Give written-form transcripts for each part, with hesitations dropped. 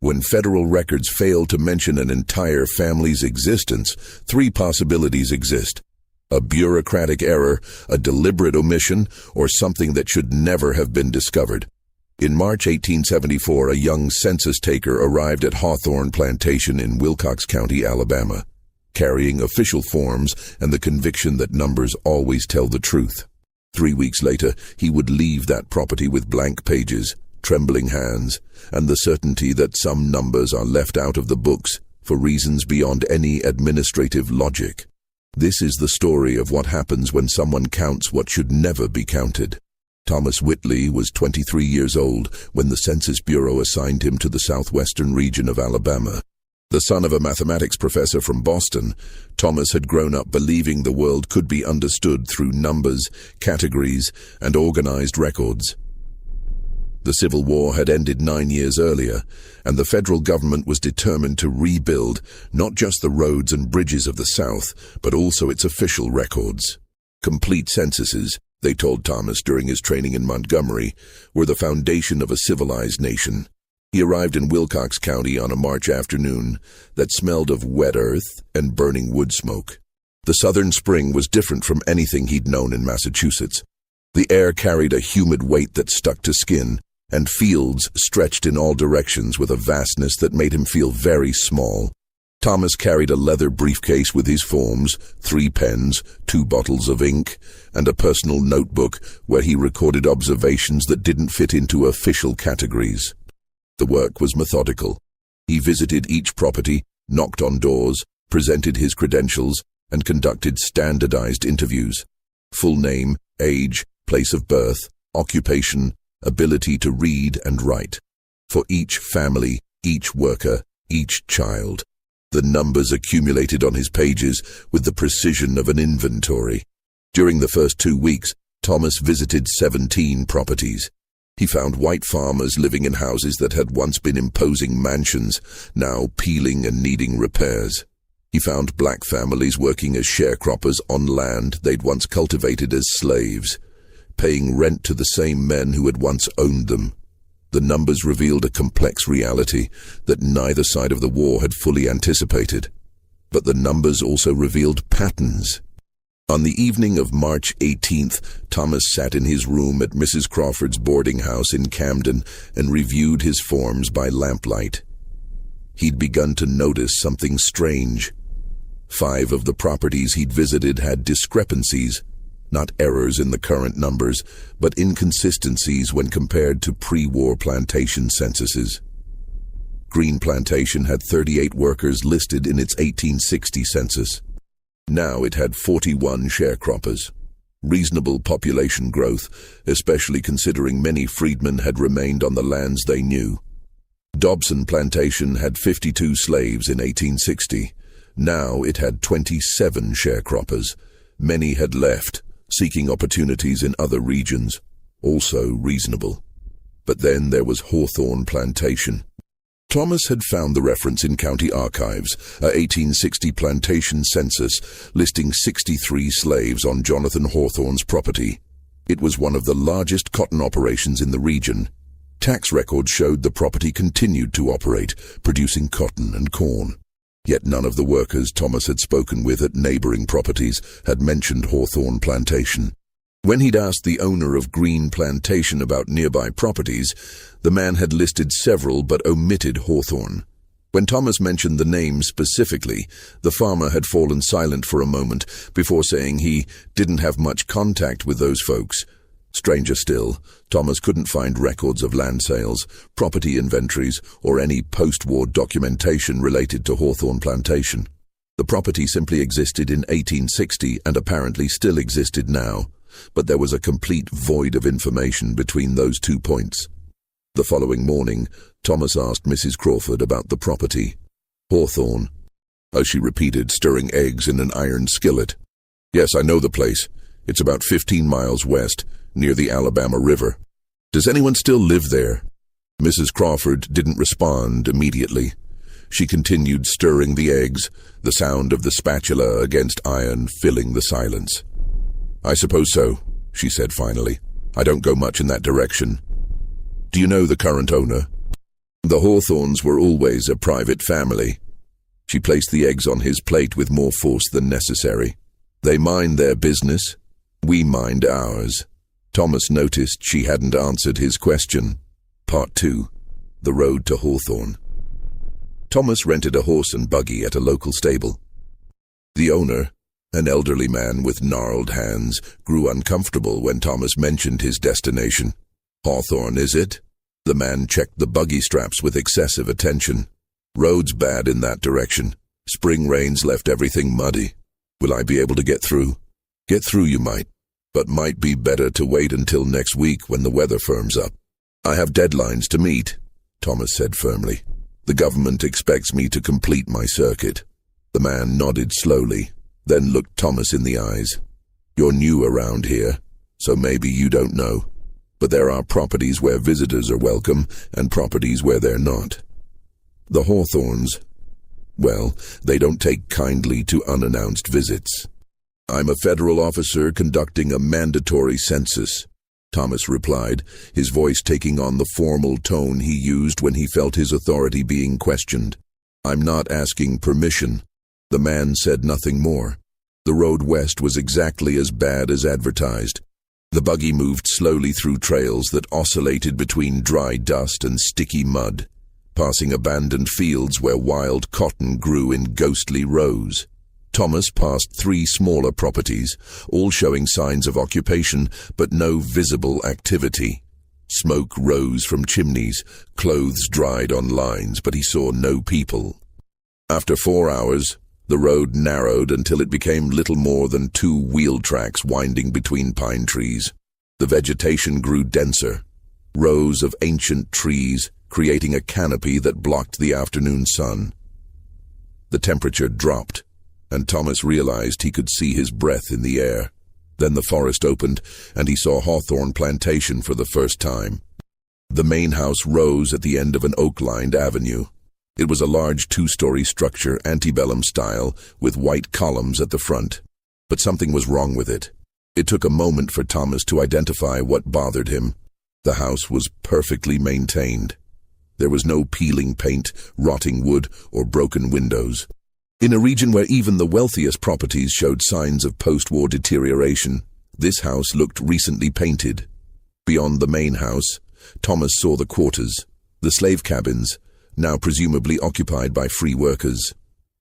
When federal records fail to mention an entire family's existence, three possibilities exist: a bureaucratic error, a deliberate omission, or something that should never have been discovered. In March 1874, a young census taker arrived at Hawthorne Plantation in Wilcox County, Alabama, carrying official forms and the conviction that numbers always tell the truth. 3 weeks later, he would leave that property with blank pages, trembling hands, and the certainty that some numbers are left out of the books for reasons beyond any administrative logic. This is the story of what happens when someone counts what should never be counted. Thomas Whitley was 23 years old when the Census Bureau assigned him to the southwestern region of Alabama. The son of a mathematics professor from Boston, Thomas had grown up believing the world could be understood through numbers, categories, and organized records. The Civil War had ended 9 years earlier, and the federal government was determined to rebuild not just the roads and bridges of the South, but also its official records. Complete censuses, they told Thomas during his training in Montgomery, were the foundation of a civilized nation. He arrived in Wilcox County on a March afternoon that smelled of wet earth and burning wood smoke. The southern spring was different from anything he'd known in Massachusetts. The air carried a humid weight that stuck to skin, and fields stretched in all directions with a vastness that made him feel very small. Thomas carried a leather briefcase with his forms, 3 pens, 2 bottles of ink, and a personal notebook where he recorded observations that didn't fit into official categories. The work was methodical. He visited each property, knocked on doors, presented his credentials, and conducted standardized interviews. Full name, age, place of birth, occupation, ability to read and write. For each family, each worker, each child. The numbers accumulated on his pages with the precision of an inventory. During the first 2 weeks, Thomas visited 17 properties. He found white farmers living in houses that had once been imposing mansions, now peeling and needing repairs. He found black families working as sharecroppers on land they'd once cultivated as slaves, paying rent to the same men who had once owned them. The numbers revealed a complex reality that neither side of the war had fully anticipated. But the numbers also revealed patterns. On the evening of March 18th, Thomas sat in his room at Mrs. Crawford's boarding house in Camden and reviewed his forms by lamplight. He'd begun to notice something strange. 5 of the properties he'd visited had discrepancies, not errors in the current numbers, but inconsistencies when compared to pre-war plantation censuses. Green Plantation had 38 workers listed in its 1860 census. Now it had 41 sharecroppers. Reasonable population growth, especially considering many freedmen had remained on the lands they knew. Dobson Plantation had 52 slaves in 1860. Now it had 27 sharecroppers. Many had left, seeking opportunities in other regions, also reasonable. But then there was Hawthorne Plantation. Thomas had found the reference in county archives, a 1860 plantation census listing 63 slaves on Jonathan Hawthorne's property. It was one of the largest cotton operations in the region. Tax records showed the property continued to operate, producing cotton and corn. Yet none of the workers Thomas had spoken with at neighboring properties had mentioned Hawthorne Plantation. When he'd asked the owner of Green Plantation about nearby properties, the man had listed several but omitted Hawthorne. When Thomas mentioned the name specifically, the farmer had fallen silent for a moment before saying he didn't have much contact with those folks. Stranger still, Thomas couldn't find records of land sales, property inventories, or any post-war documentation related to Hawthorne Plantation. The property simply existed in 1860 and apparently still existed now, but there was a complete void of information between those 2 points. The following morning, Thomas asked Mrs. Crawford about the property. Hawthorne, as she repeated, stirring eggs in an iron skillet. Yes, I know the place. It's about 15 miles west, near the Alabama River. Does anyone still live there? Mrs. Crawford didn't respond immediately. She continued stirring the eggs, the sound of the spatula against iron filling the silence. I suppose so, she said finally. I don't go much in that direction. Do you know the current owner? The Hawthorns were always a private family. She placed the eggs on his plate with more force than necessary. They mind their business. We mind ours. Thomas noticed she hadn't answered his question. Part 2. The Road to Hawthorne. Thomas rented a horse and buggy at a local stable. The owner, an elderly man with gnarled hands, grew uncomfortable when Thomas mentioned his destination. Hawthorne, is it? The man checked the buggy straps with excessive attention. Road's bad in that direction. Spring rains left everything muddy. Will I be able to get through? Get through you might, but might be better to wait until next week when the weather firms up. I have deadlines to meet, Thomas said firmly. The government expects me to complete my circuit. The man nodded slowly, then looked Thomas in the eyes. You're new around here, so maybe you don't know. But there are properties where visitors are welcome and properties where they're not. The Hawthorns, well, they don't take kindly to unannounced visits. I'm a federal officer conducting a mandatory census, Thomas replied, his voice taking on the formal tone he used when he felt his authority being questioned. I'm not asking permission. The man said nothing more. The road west was exactly as bad as advertised. The buggy moved slowly through trails that oscillated between dry dust and sticky mud, passing abandoned fields where wild cotton grew in ghostly rows. Thomas passed 3 smaller properties, all showing signs of occupation, but no visible activity. Smoke rose from chimneys, clothes dried on lines, but he saw no people. After 4 hours, the road narrowed until it became little more than 2 wheel tracks winding between pine trees. The vegetation grew denser, rows of ancient trees creating a canopy that blocked the afternoon sun. The temperature dropped, and Thomas realized he could see his breath in the air. Then the forest opened, and he saw Hawthorne Plantation for the first time. The main house rose at the end of an oak-lined avenue. It was a large 2-story structure, antebellum style, with white columns at the front. But something was wrong with it. It took a moment for Thomas to identify what bothered him. The house was perfectly maintained. There was no peeling paint, rotting wood, or broken windows. In a region where even the wealthiest properties showed signs of post-war deterioration, this house looked recently painted. Beyond the main house, Thomas saw the quarters, the slave cabins, now presumably occupied by free workers.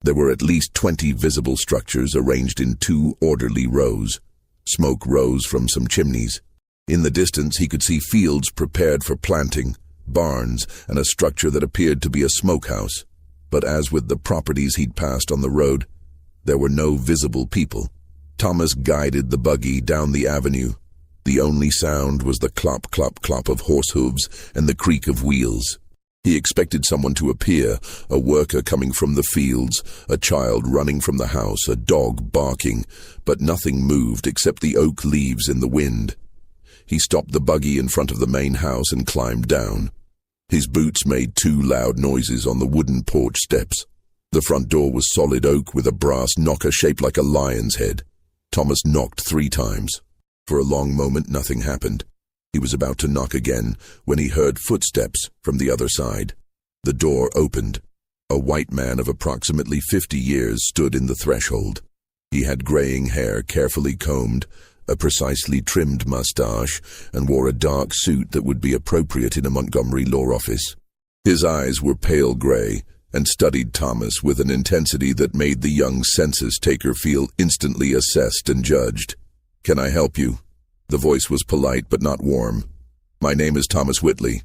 There were at least 20 visible structures arranged in 2 orderly rows. Smoke rose from some chimneys. In the distance he could see fields prepared for planting, barns, and a structure that appeared to be a smokehouse. But as with the properties he'd passed on the road, there were no visible people. Thomas guided the buggy down the avenue. The only sound was the clop, clop, clop of horse hooves and the creak of wheels. He expected someone to appear, a worker coming from the fields, a child running from the house, a dog barking, but nothing moved except the oak leaves in the wind. He stopped the buggy in front of the main house and climbed down. His boots made 2 loud noises on the wooden porch steps. The front door was solid oak with a brass knocker shaped like a lion's head. Thomas knocked 3 times. For a long moment nothing happened. He was about to knock again when he heard footsteps from the other side. The door opened. A white man of approximately 50 years stood in the threshold. He had graying hair carefully combed, a precisely trimmed mustache, and wore a dark suit that would be appropriate in a Montgomery law office. His eyes were pale gray and studied Thomas with an intensity that made the young census taker feel instantly assessed and judged. "Can I help you?" The voice was polite but not warm. "My name is Thomas Whitley.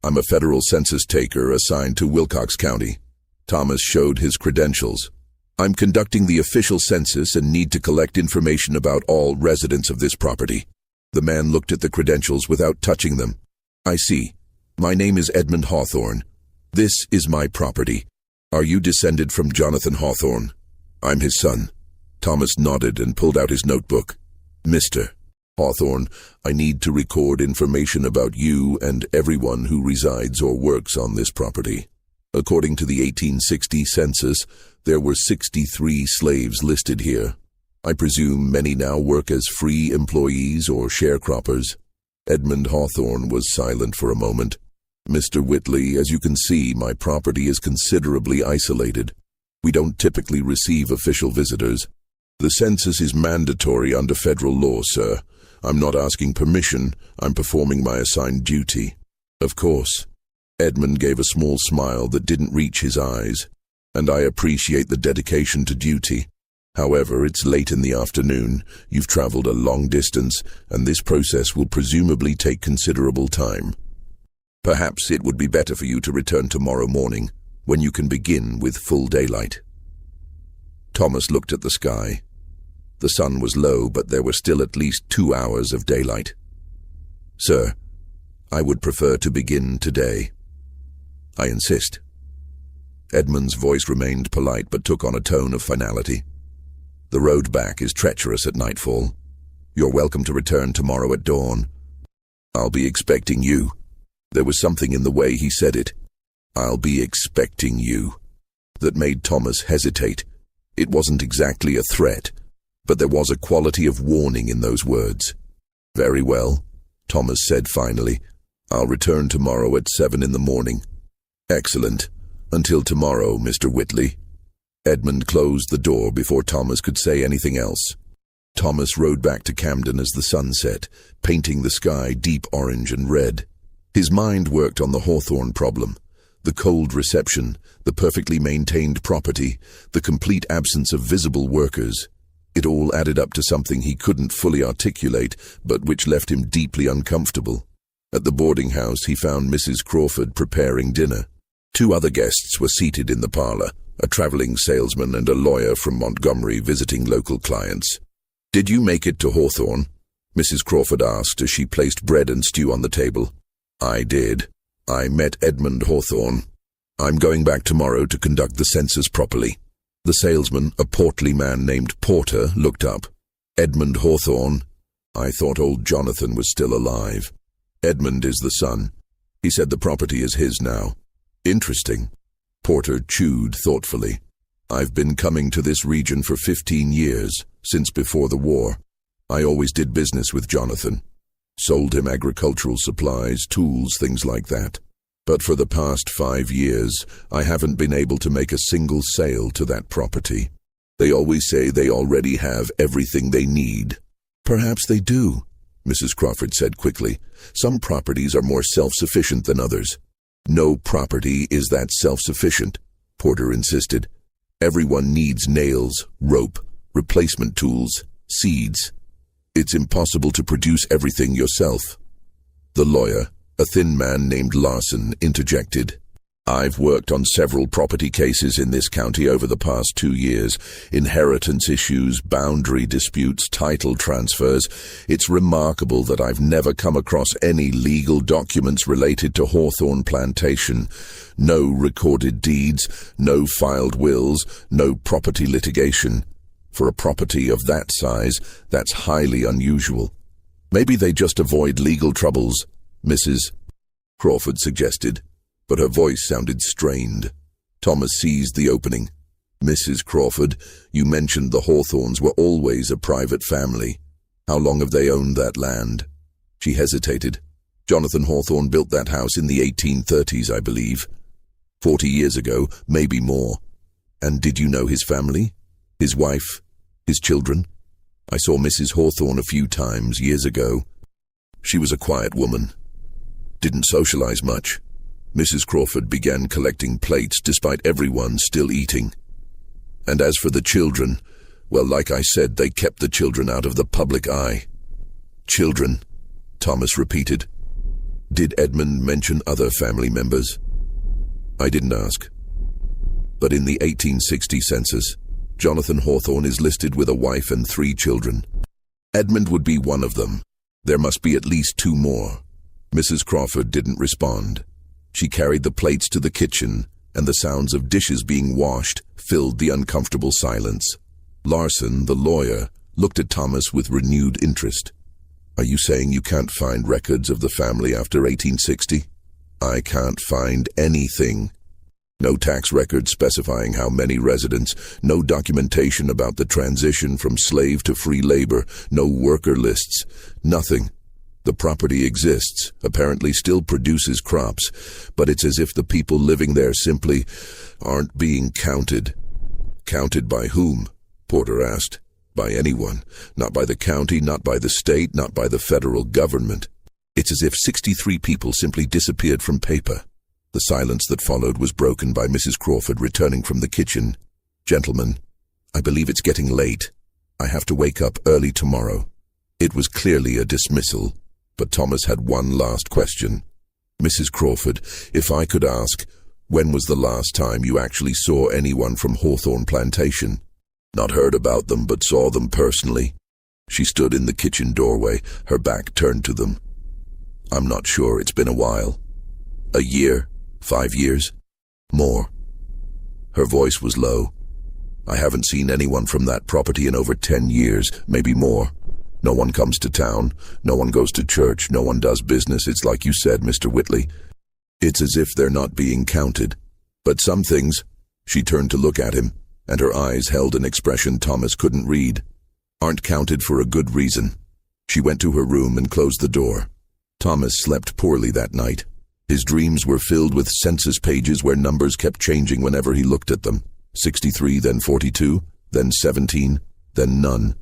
I'm a federal census taker assigned to Wilcox County." Thomas showed his credentials. "I'm conducting the official census and need to collect information about all residents of this property." The man looked at the credentials without touching them. "I see. My name is Edmund Hawthorne. This is my property. Are you descended from Jonathan Hawthorne?" "I'm his son." Thomas nodded and pulled out his notebook. "Mr. Hawthorne, I need to record information about you and everyone who resides or works on this property. According to the 1860 census, there were 63 slaves listed here. I presume many now work as free employees or sharecroppers." Edmund Hawthorne was silent for a moment. Mr. Whitley, as you can see, my property is considerably isolated. We don't typically receive official visitors. The census is mandatory under federal law, sir. I'm not asking permission, I'm performing my assigned duty. Of course. Edmund gave a small smile that didn't reach his eyes. And I appreciate the dedication to duty. However, it's late in the afternoon, you've traveled a long distance, and this process will presumably take considerable time. Perhaps it would be better for you to return tomorrow morning, when you can begin with full daylight. Thomas looked at the sky. The sun was low, but there were still at least 2 hours of daylight. Sir, I would prefer to begin today. I insist. Edmund's voice remained polite but took on a tone of finality. The road back is treacherous at nightfall. You're welcome to return tomorrow at dawn. I'll be expecting you. There was something in the way he said it. I'll be expecting you. That made Thomas hesitate. It wasn't exactly a threat, but there was a quality of warning in those words. Very well, Thomas said finally. I'll return tomorrow at 7 in the morning. Excellent. Until tomorrow, Mr. Whitley. Edmund closed the door before Thomas could say anything else. Thomas rode back to Camden as the sun set, painting the sky deep orange and red. His mind worked on the Hawthorne problem. The cold reception, the perfectly maintained property, the complete absence of visible workers. It all added up to something he couldn't fully articulate, but which left him deeply uncomfortable. At the boarding house, he found Mrs. Crawford preparing dinner. 2 other guests were seated in the parlor, a traveling salesman and a lawyer from Montgomery visiting local clients. "Did you make it to Hawthorne?" Mrs. Crawford asked as she placed bread and stew on the table. "I did. I met Edmund Hawthorne. I'm going back tomorrow to conduct the census properly." The salesman, a portly man named Porter, looked up. "Edmund Hawthorne? I thought old Jonathan was still alive." "Edmund is the son. He said the property is his now." "Interesting." Porter chewed thoughtfully. "I've been coming to this region for 15 years, since before the war. I always did business with Jonathan. Sold him agricultural supplies, tools, things like that. But for the past 5 years, I haven't been able to make a single sale to that property. They always say they already have everything they need." "Perhaps they do," Mrs. Crawford said quickly. "Some properties are more self-sufficient than others." "No property is that self-sufficient," Porter insisted. "Everyone needs nails, rope, replacement tools, seeds. It's impossible to produce everything yourself." The lawyer, a thin man named Larson, interjected. "I've worked on several property cases in this county over the past 2 years. Inheritance issues, boundary disputes, title transfers. It's remarkable that I've never come across any legal documents related to Hawthorne Plantation. No recorded deeds, no filed wills, no property litigation. For a property of that size, that's highly unusual. Maybe they just avoid legal troubles," Mrs. Crawford suggested, but her voice sounded strained. Thomas seized the opening. "Mrs. Crawford, you mentioned the Hawthornes were always a private family. How long have they owned that land?" She hesitated. "Jonathan Hawthorne built that house in the 1830s, I believe. 40 years ago, maybe more. And did you know his family? His wife? His children? I saw Mrs. Hawthorne a few times years ago. She was a quiet woman. Didn't socialize much." Mrs. Crawford began collecting plates despite everyone still eating. "And as for the children, well, like I said, they kept the children out of the public eye." "Children," Thomas repeated. "Did Edmund mention other family members?" "I didn't ask. But in the 1860 census, Jonathan Hawthorne is listed with a wife and 3 children. Edmund would be one of them. There must be at least 2 more." Mrs. Crawford didn't respond. She carried the plates to the kitchen, and the sounds of dishes being washed filled the uncomfortable silence. Larson, the lawyer, looked at Thomas with renewed interest. "Are you saying you can't find records of the family after 1860? "I can't find anything. No tax records specifying how many residents, no documentation about the transition from slave to free labor, no worker lists, nothing. The property exists, apparently still produces crops, but it's as if the people living there simply aren't being counted. Counted by whom? Porter asked. By anyone. Not by the county, not by the state, not by the federal government. It's as if 63 people simply disappeared from paper. The silence that followed was broken by Mrs. Crawford returning from the kitchen. Gentlemen, I believe it's getting late. I have to wake up early tomorrow. It was clearly a dismissal, but Thomas had one last question. Mrs. Crawford, if I could ask, when was the last time you actually saw anyone from Hawthorne Plantation? Not heard about them, but saw them personally. She stood in the kitchen doorway, her back turned to them. I'm not sure, it's been a while. A year? 5 years? More. Her voice was low. I haven't seen anyone from that property in over 10 years, maybe more. No one comes to town, no one goes to church, no one does business. It's like you said, Mr. Whitley. It's as if they're not being counted. But some things, she turned to look at him, and her eyes held an expression Thomas couldn't read, aren't counted for a good reason. She went to her room and closed the door. Thomas slept poorly that night. His dreams were filled with census pages where numbers kept changing whenever he looked at them. 63, then 42, then 17, then none.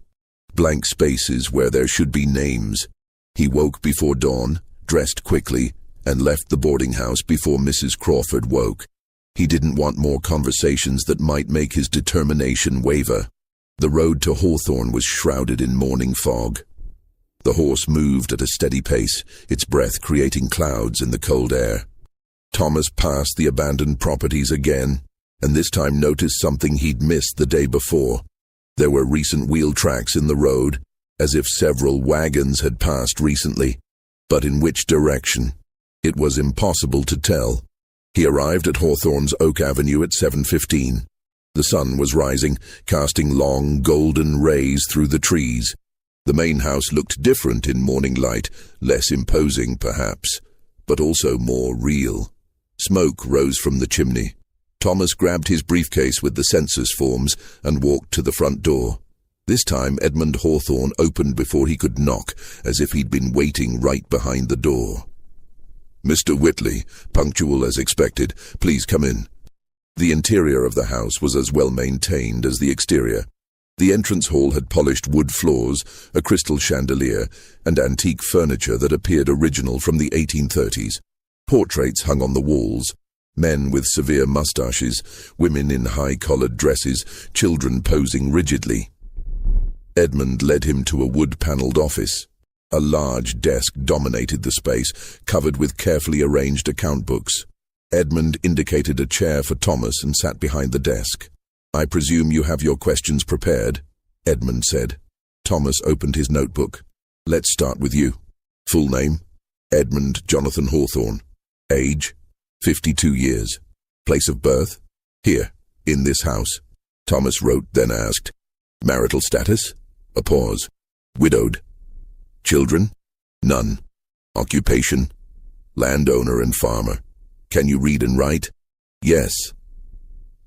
Blank spaces where there should be names. He woke before dawn, dressed quickly, and left the boarding house before Mrs. Crawford woke. He didn't want more conversations that might make his determination waver. The road to Hawthorne was shrouded in morning fog. The horse moved at a steady pace, its breath creating clouds in the cold air. Thomas passed the abandoned properties again, and this time noticed something he'd missed the day before. There were recent wheel tracks in the road, as if several wagons had passed recently. But in which direction? It was impossible to tell. He arrived at Hawthorne's Oak Avenue at 7:15. The sun was rising, casting long, golden rays through the trees. The main house looked different in morning light, less imposing perhaps, but also more real. Smoke rose from the chimney. Thomas grabbed his briefcase with the census forms and walked to the front door. This time Edmund Hawthorne opened before he could knock, as if he'd been waiting right behind the door. Mr. Whitley, punctual as expected, please come in. The interior of the house was as well maintained as the exterior. The entrance hall had polished wood floors, a crystal chandelier, and antique furniture that appeared original from the 1830s. Portraits hung on the walls. Men with severe mustaches, women in high-collared dresses, children posing rigidly. Edmund led him to a wood-panelled office. A large desk dominated the space, covered with carefully arranged account books. Edmund indicated a chair for Thomas and sat behind the desk. I presume you have your questions prepared, Edmund said. Thomas opened his notebook. Let's start with you. Full name? Edmund Jonathan Hawthorne. Age? 52 years. Place of birth? Here, in this house. Thomas wrote, then asked. Marital status? A pause. Widowed. Children? None. Occupation? Landowner and farmer. Can you read and write? Yes.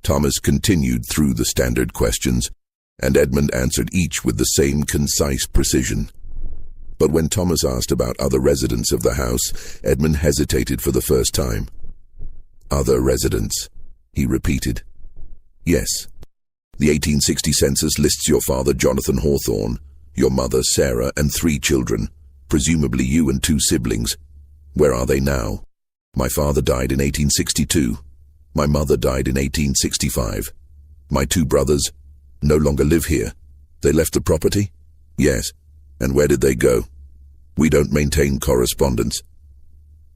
Thomas continued through the standard questions, and Edmund answered each with the same concise precision. But when Thomas asked about other residents of the house, Edmund hesitated for the first time. Other residents, he repeated. Yes. The 1860 census lists your father, Jonathan Hawthorne, your mother, Sarah, and 3 children, presumably you and 2 siblings. Where are they now? My father died in 1862. My mother died in 1865. My 2 brothers no longer live here. They left the property? Yes. And where did they go? We don't maintain correspondence.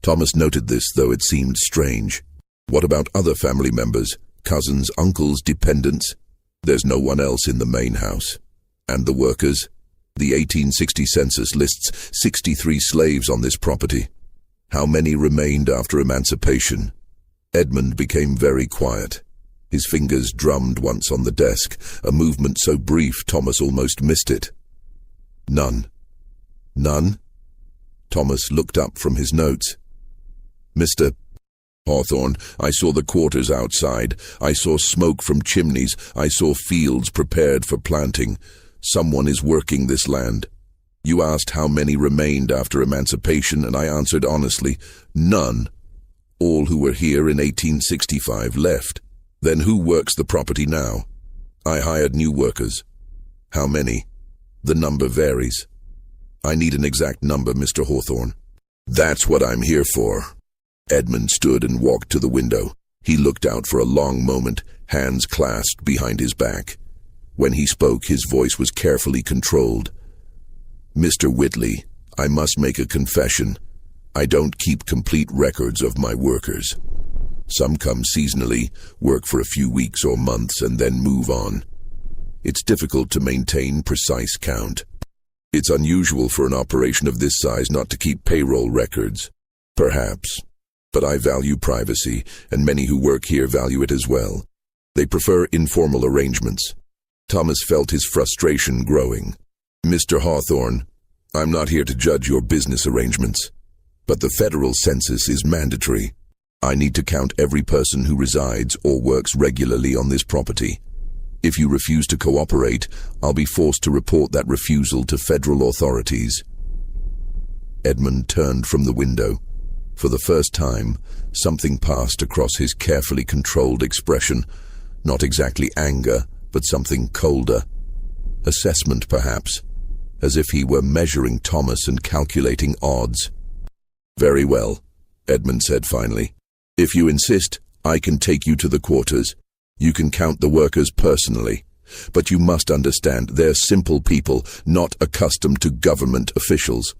Thomas noted this, though it seemed strange. What about other family members, cousins, uncles, dependents? There's no one else in the main house. And the workers? The 1860 census lists 63 slaves on this property. How many remained after emancipation? Edmund became very quiet. His fingers drummed once on the desk, a movement so brief Thomas almost missed it. None. None? Thomas looked up from his notes. Mr. Hawthorne, I saw the quarters outside. I saw smoke from chimneys. I saw fields prepared for planting. Someone is working this land. You asked how many remained after emancipation, and I answered honestly, none. All who were here in 1865 left. Then who works the property now? I hired new workers. How many? The number varies. I need an exact number, Mr. Hawthorne. That's what I'm here for. Edmund stood and walked to the window. He looked out for a long moment, hands clasped behind his back. When he spoke, his voice was carefully controlled. Mr. Whitley, I must make a confession. I don't keep complete records of my workers. Some come seasonally, work for a few weeks or months, and then move on. It's difficult to maintain precise count. It's unusual for an operation of this size not to keep payroll records. Perhaps. But I value privacy, and many who work here value it as well. They prefer informal arrangements. Thomas felt his frustration growing. Mr. Hawthorne, I'm not here to judge your business arrangements, but the federal census is mandatory. I need to count every person who resides or works regularly on this property. If you refuse to cooperate, I'll be forced to report that refusal to federal authorities. Edmund turned from the window. For the first time, something passed across his carefully controlled expression. Not exactly anger, but something colder. Assessment, perhaps, as if he were measuring Thomas and calculating odds. Very well, Edmund said finally. If you insist, I can take you to the quarters. You can count the workers personally. But you must understand, they're simple people, not accustomed to government officials.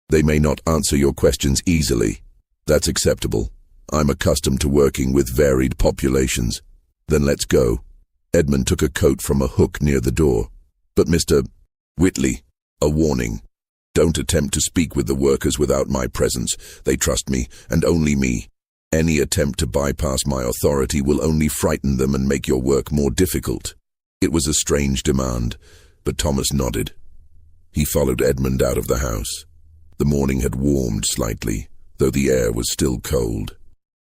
They may not answer your questions easily. That's acceptable. I'm accustomed to working with varied populations. Then let's go. Edmund took a coat from a hook near the door. But Mr. Whitley, a warning. Don't attempt to speak with the workers without my presence. They trust me, and only me. Any attempt to bypass my authority will only frighten them and make your work more difficult. It was a strange demand, but Thomas nodded. He followed Edmund out of the house. The morning had warmed slightly, though the air was still cold.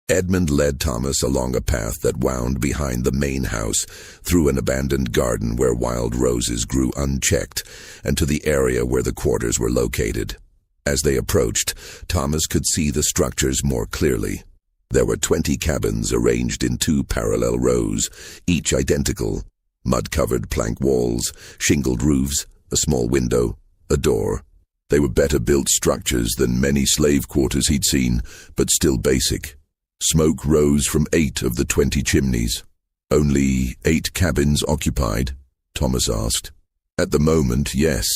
Edmund led Thomas along a path that wound behind the main house, through an abandoned garden where wild roses grew unchecked, and to the area where the quarters were located. As they approached, Thomas could see the structures more clearly. There were 20 cabins arranged in 2 parallel rows, each identical. Mud-covered plank walls, shingled roofs, a small window, a door. They were better-built structures than many slave quarters he'd seen, but still basic. Smoke rose from 8 of the 20 chimneys. Only 8 cabins occupied? Thomas asked. At the moment, yes.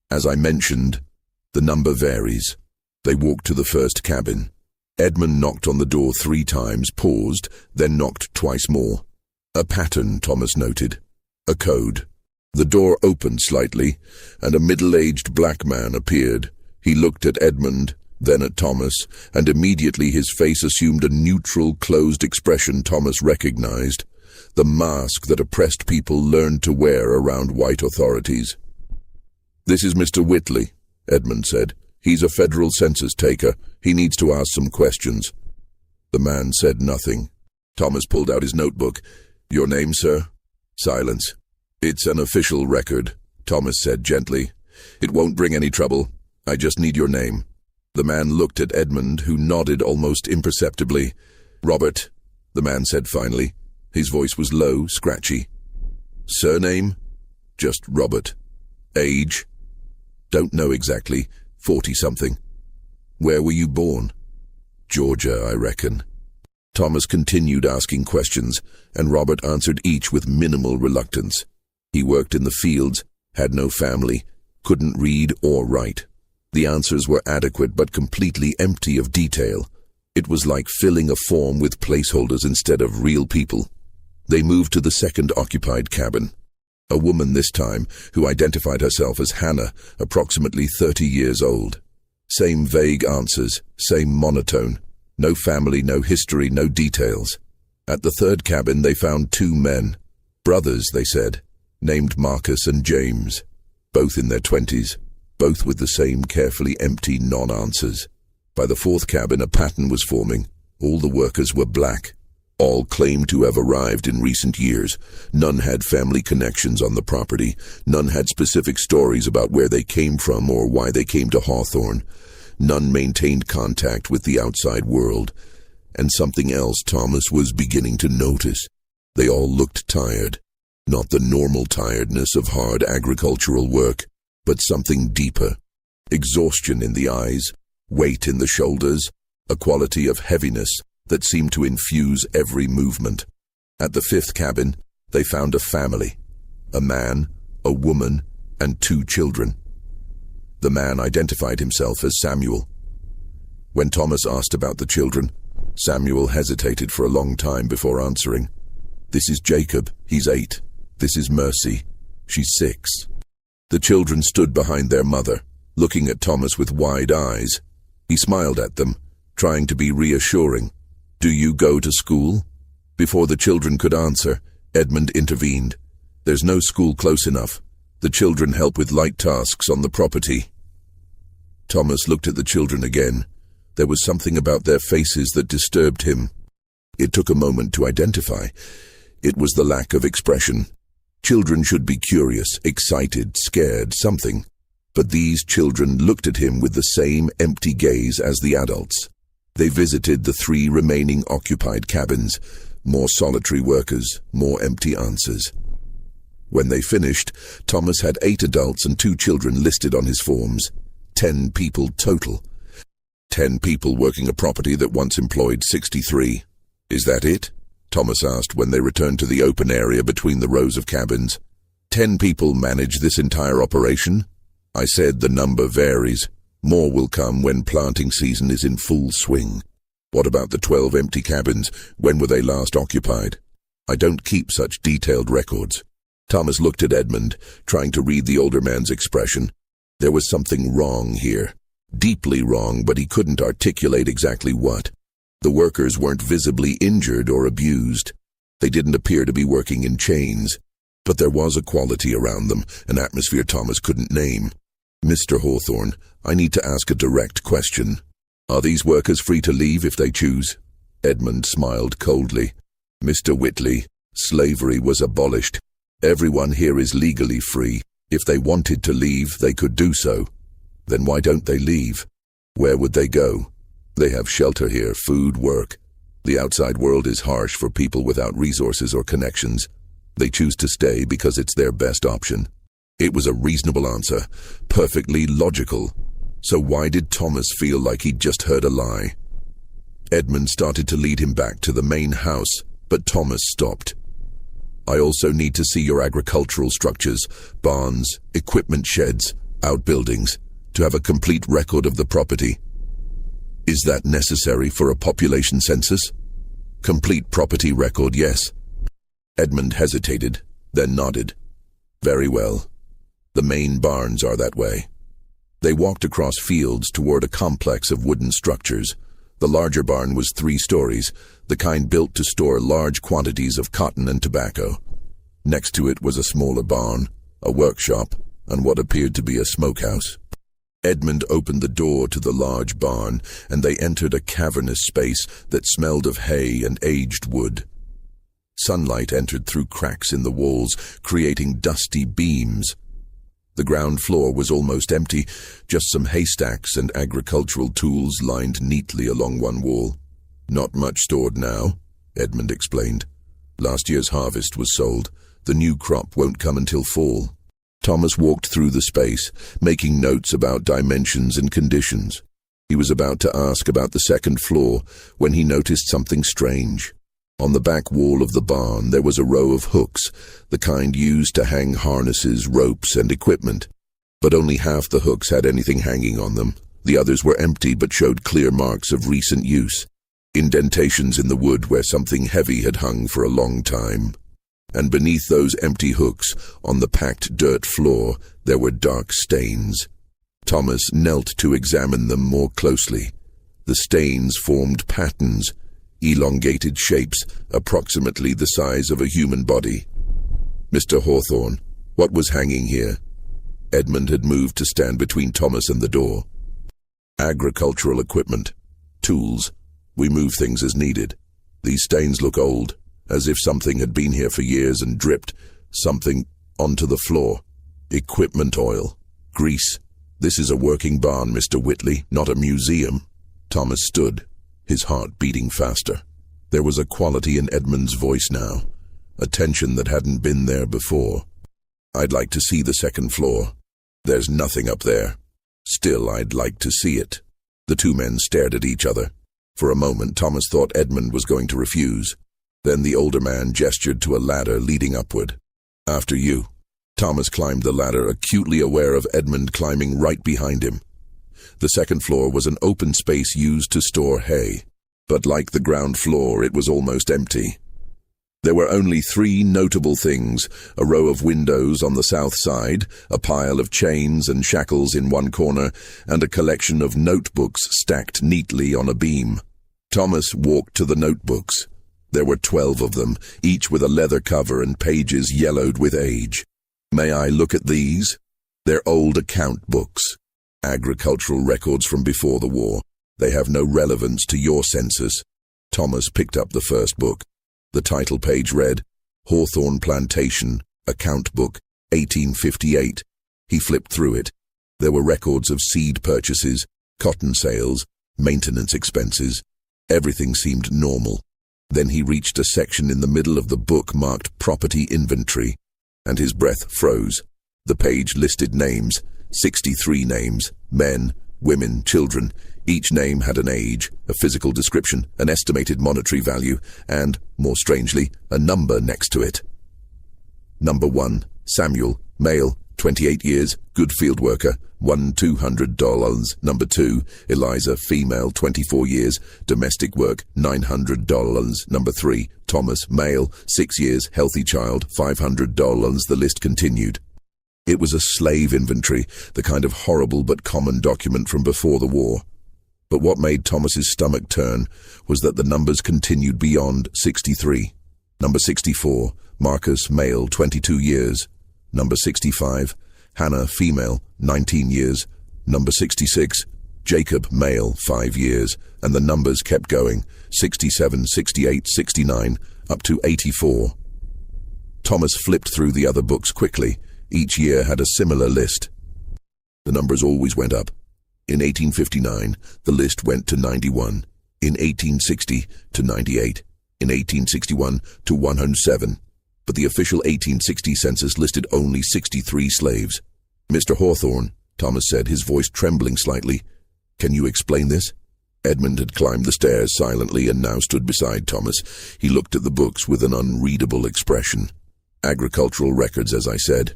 As I mentioned, the number varies. They walked to the first cabin. Edmund knocked on the door 3 times, paused, then knocked twice more. A pattern, Thomas noted. A code. The door opened slightly, and a middle-aged black man appeared. He looked at Edmund, then at Thomas, and immediately his face assumed a neutral, closed expression Thomas recognized, the mask that oppressed people learned to wear around white authorities. "This is Mr. Whitley," Edmund said. "He's a federal census taker. He needs to ask some questions." The man said nothing. Thomas pulled out his notebook. "Your name, sir?" Silence. "It's an official record," Thomas said gently. "It won't bring any trouble. I just need your name." The man looked at Edmund, who nodded almost imperceptibly. "Robert," the man said finally. His voice was low, scratchy. "Surname?" "Just Robert." "Age?" "Don't know exactly. 40-something. "Where were you born?" "Georgia, I reckon." Thomas continued asking questions, and Robert answered each with minimal reluctance. He worked in the fields, had no family, couldn't read or write. The answers were adequate but completely empty of detail. It was like filling a form with placeholders instead of real people. They moved to the second occupied cabin. A woman this time, who identified herself as Hannah, approximately 30 years old. Same vague answers, same monotone. No family, no history, no details. At the third cabin they found 2 men. Brothers, they said, named Marcus and James. Both in their 20s. Both with the same carefully empty non-answers. By the fourth cabin a pattern was forming. All the workers were black. All claimed to have arrived in recent years. None had family connections on the property. None had specific stories about where they came from or why they came to Hawthorne. None maintained contact with the outside world. And something else Thomas was beginning to notice. They all looked tired. Not the normal tiredness of hard agricultural work, but something deeper. Exhaustion in the eyes, weight in the shoulders, a quality of heaviness that seemed to infuse every movement. At the fifth cabin, they found a family, a man, a woman, and 2 children. The man identified himself as Samuel. When Thomas asked about the children, Samuel hesitated for a long time before answering. "This is Jacob, he's 8. This is Mercy, she's 6. The children stood behind their mother, looking at Thomas with wide eyes. He smiled at them, trying to be reassuring. "Do you go to school?" Before the children could answer, Edmund intervened. "There's no school close enough. The children help with light tasks on the property." Thomas looked at the children again. There was something about their faces that disturbed him. It took a moment to identify. It was the lack of expression. Children should be curious, excited, scared, something. But these children looked at him with the same empty gaze as the adults. They visited the 3 remaining occupied cabins. More solitary workers, more empty answers. When they finished, Thomas had 8 adults and 2 children listed on his forms. 10 people total. 10 people working a property that once employed 63. "Is that it?" Thomas asked when they returned to the open area between the rows of cabins. 10 people manage this entire operation? I said the number varies. More will come when planting season is in full swing. What about the 12 empty cabins? When were they last occupied? I don't keep such detailed records. Thomas looked at Edmund, trying to read the older man's expression. There was something wrong here. Deeply wrong, but he couldn't articulate exactly what. The workers weren't visibly injured or abused. They didn't appear to be working in chains. But there was a quality around them, an atmosphere Thomas couldn't name. "Mr. Hawthorne, I need to ask a direct question. Are these workers free to leave if they choose?" Edmund smiled coldly. "Mr. Whitley, slavery was abolished. Everyone here is legally free. If they wanted to leave, they could do so. Then why don't they leave? Where would they go? They have shelter here, food, work. The outside world is harsh for people without resources or connections. They choose to stay because it's their best option." It was a reasonable answer, perfectly logical. So why did Thomas feel like he'd just heard a lie? Edmund started to lead him back to the main house, but Thomas stopped. "I also need to see your agricultural structures, barns, equipment sheds, outbuildings, to have a complete record of the property." "Is that necessary for a population census?" "Complete property record, yes." Edmund hesitated, then nodded. "Very well. The main barns are that way." They walked across fields toward a complex of wooden structures. The larger barn was 3 stories, the kind built to store large quantities of cotton and tobacco. Next to it was a smaller barn, a workshop, and what appeared to be a smokehouse. Edmund opened the door to the large barn, and they entered a cavernous space that smelled of hay and aged wood. Sunlight entered through cracks in the walls, creating dusty beams. The ground floor was almost empty, just some haystacks and agricultural tools lined neatly along one wall. "Not much stored now," Edmund explained. "Last year's harvest was sold. The new crop won't come until fall." Thomas walked through the space, making notes about dimensions and conditions. He was about to ask about the second floor when he noticed something strange. On the back wall of the barn there was a row of hooks, the kind used to hang harnesses, ropes, and equipment. But only half the hooks had anything hanging on them. The others were empty but showed clear marks of recent use. Indentations in the wood where something heavy had hung for a long time. And beneath those empty hooks, on the packed dirt floor, there were dark stains. Thomas knelt to examine them more closely. The stains formed patterns, elongated shapes, approximately the size of a human body. "Mr. Hawthorne, what was hanging here?" Edmund had moved to stand between Thomas and the door. "Agricultural equipment. Tools. We move things as needed." These stains look old, as if something had been here for years and dripped something onto the floor. Equipment oil. Grease. This is a working barn, Mr. Whitley, not a museum. Thomas stood, his heart beating faster. There was a quality in Edmund's voice now, a tension that hadn't been there before. I'd like to see the second floor. There's nothing up there. Still, I'd like to see it. The two men stared at each other. For a moment, Thomas thought Edmund was going to refuse. Then the older man gestured to a ladder leading upward. After you. Thomas climbed the ladder, acutely aware of Edmund climbing right behind him. The second floor was an open space used to store hay. But like the ground floor, it was almost empty. There were only 3 notable things: a row of windows on the south side, a pile of chains and shackles in one corner, and a collection of notebooks stacked neatly on a beam. Thomas walked to the notebooks. There were 12 of them, each with a leather cover and pages yellowed with age. May I look at these? They're old account books. Agricultural records from before the war. They have no relevance to your census. Thomas picked up the first book. The title page read, Hawthorne Plantation, Account Book, 1858. He flipped through it. There were records of seed purchases, cotton sales, maintenance expenses. Everything seemed normal. Then he reached a section in the middle of the book marked Property Inventory, and his breath froze. The page listed names, 63 names, men, women, children. Each name had an age, a physical description, an estimated monetary value, and, more strangely, a number next to it. Number 1, Samuel, male, 28 years, good field worker, $200. Number 2, Eliza, female, 24 years, domestic work, $900. Number 3, Thomas, male, 6 years, healthy child, $500. The list continued. It was a slave inventory, the kind of horrible but common document from before the war. But what made Thomas's stomach turn was that the numbers continued beyond 63. Number 64, Marcus, male, 22 years. Number 65, Hannah, female, 19 years. Number 66, Jacob, male, 5 years. And the numbers kept going, 67, 68, 69, up to 84. Thomas flipped through the other books quickly. Each year had a similar list. The numbers always went up. In 1859, the list went to 91. In 1860, to 98. In 1861, to 107. But the official 1860 census listed only 63 slaves. Mr. Hawthorne, Thomas said, his voice trembling slightly. Can you explain this? Edmund had climbed the stairs silently and now stood beside Thomas. He looked at the books with an unreadable expression. Agricultural records, as I said.